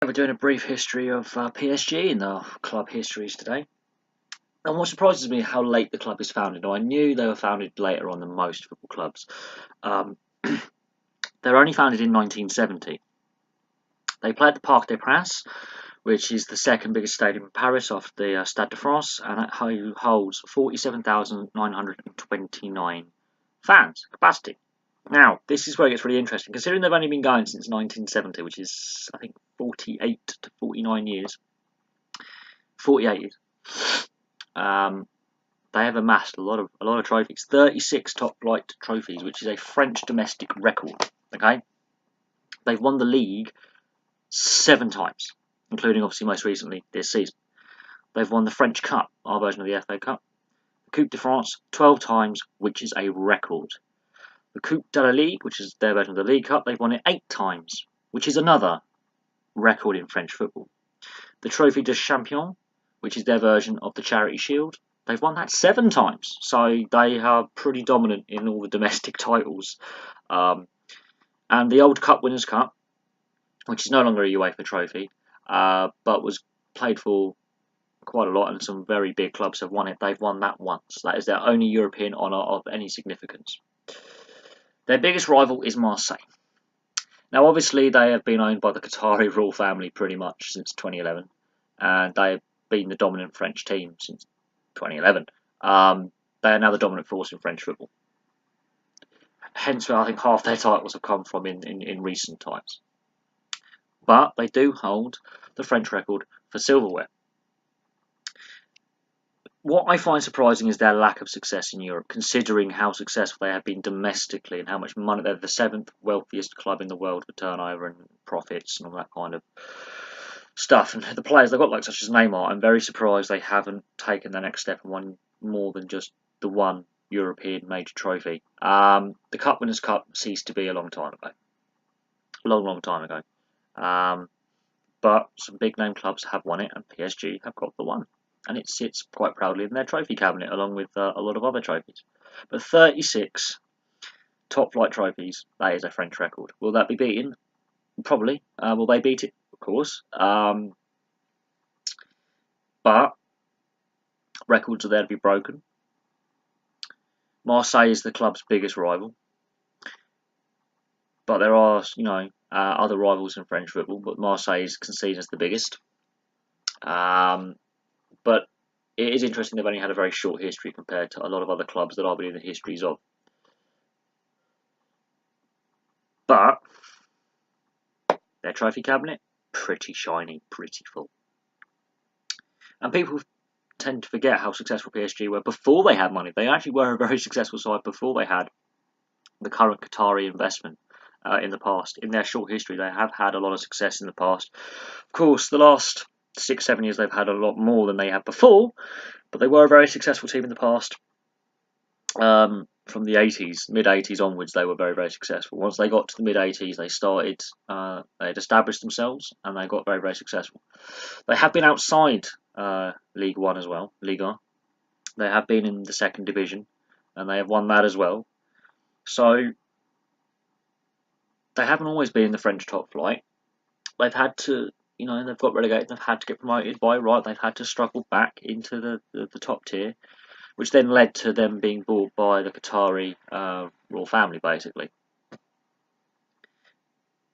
We're doing a brief history of PSG in our club histories today. And what surprises me is how late the club is founded. Now, I knew they were founded later on than most football clubs. Um, they were only founded in 1970. They play at the Parc des Princes, which is the second biggest stadium in Paris after the Stade de France, and it holds 47,929 fans capacity. Now, this is where it gets really interesting, considering they've only been going since 1970, which is, I think, 48 to 49 years. 48 years. They have amassed a lot of trophies. 36 top flight trophies, which is a French domestic record. Okay, they've won the league 7 times, including obviously most recently this season. They've won the French Cup, our version of the FA Cup. The Coupe de France 12 times, which is a record. The Coupe de la Ligue, which is their version of the League Cup, they've won it 8 times, which is another record in French football. The Trophée de Champion, which is their version of the Charity Shield, they've won that 7 times. So they are pretty dominant in all the domestic titles. And the old Cup Winners' Cup, which is no longer a UEFA trophy, but was played for quite a lot, and some very big clubs have won it. They've won that once. That is their only European honour of any significance. Their biggest rival is Marseille. Now, obviously, they have been owned by the Qatari royal family pretty much since 2011, and they have been the dominant French team since 2011. They are now the dominant force in French football. Hence, where I think half their titles have come from in recent times. But they do hold the French record for silverware. What I find surprising is their lack of success in Europe, considering how successful they have been domestically and how much money they're the 7th wealthiest club in the world for turnover and profits and all that kind of stuff. And the players they've got, like such as Neymar, I'm very surprised they haven't taken the next step and won more than just the one European major trophy. The Cup Winners' Cup ceased to be a long time ago. Long time ago. But some big name clubs have won it, and PSG have got the one. And it sits quite proudly in their trophy cabinet, along with a lot of other trophies. But 36 top flight trophies, that is a French record. Will that be beaten? Probably. Will they beat it? Of course. But records are there to be broken. Marseille is the club's biggest rival. But there are, other rivals in French football, but Marseille is considered as the biggest. But it is interesting they've only had a very short history compared to a lot of other clubs that I've been in the histories of. But their trophy cabinet, pretty shiny, pretty full. And people tend to forget how successful PSG were before they had money. They actually were a very successful side before they had the current Qatari investment in the past. In their short history, they have had a lot of success in the past. Of course, the last 6-7 years they've had a lot more than they had before, but they were a very successful team in the past. From the 80s, mid-80s onwards, they were very, very successful. Once they got to the mid-80s, they started, they'd established themselves, and they got very, very successful. They have been outside League One as well, Ligue 1. They have been in the second division, and they have won that as well. So, they haven't always been in the French top flight. They've had to, they've got relegated, they've had to get promoted by right, they've had to struggle back into the top tier, which then led to them being bought by the Qatari royal family, basically.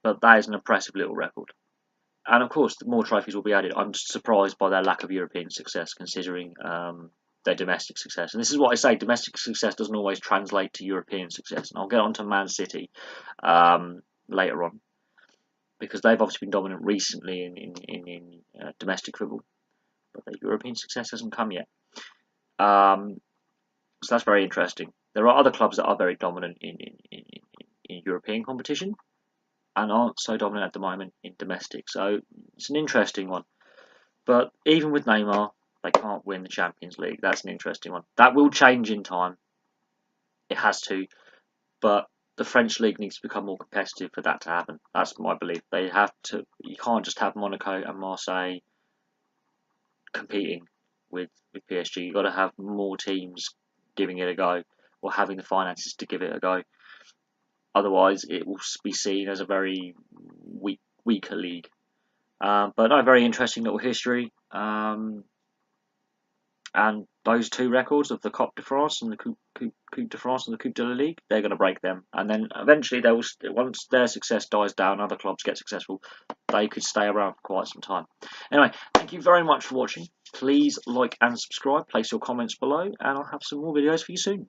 But that is an impressive little record. And of course, more trophies will be added. I'm just surprised by their lack of European success, considering their domestic success. And this is what I say, domestic success doesn't always translate to European success. And I'll get on to Man City later on, because they've obviously been dominant recently in domestic football. But their European success hasn't come yet. So that's very interesting. There are other clubs that are very dominant in European competition and aren't so dominant at the moment in domestic. So it's an interesting one. But even with Neymar, they can't win the Champions League. That's an interesting one. That will change in time. It has to. But the French league needs to become more competitive for that to happen. That's my belief. They have to. You can't just have Monaco and Marseille competing with PSG. You've got to have more teams giving it a go, or having the finances to give it a go. Otherwise, it will be seen as a very weaker league. But no, very interesting little history. And those two records of the Coupe de France and the Coupe de France and the Coupe de la Ligue, they're going to break them. And then eventually, they will. Once their success dies down, other clubs get successful, they could stay around for quite some time. Anyway, thank you very much for watching. Please like and subscribe. Place your comments below, and I'll have some more videos for you soon.